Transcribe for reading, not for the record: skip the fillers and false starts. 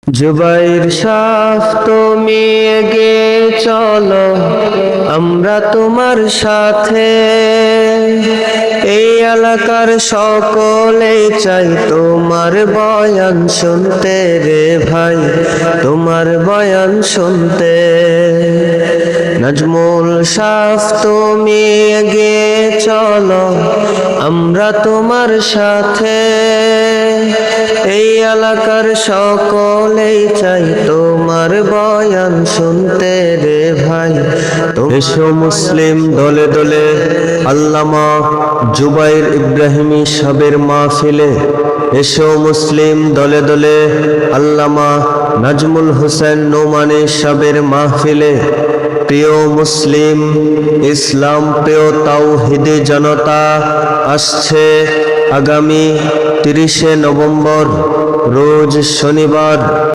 জুবাইর সাফ তুমি এগিয়ে চলো, আমরা তোমার সাথে। এই এলাকার সকলে চাই তোমার বয়ান শুনতে রে ভাই, তোমার বয়ান শুনতে। নাজমুল সাফ তুমি এগিয়ে চলো, আমরা তোমার সাথে। এই এলাকার সকলেই চাই তোমার বয়ান শুনতে রে ভাই। এসো মুসলিম দলে দলে আল্লামা জুবাইর ইব্রাহিমী সাহেবের মাহফিলে। এসো মুসলিম দলে দলে আল্লামা নাজমুল হোসেন নোমানী সাহেবের মাহফিলে। প্রিয় মুসলিম, ইসলাম প্রিয় তাওহীদি জনতা, আসছে আগামী 30শে নভেম্বর রোজ শনিবার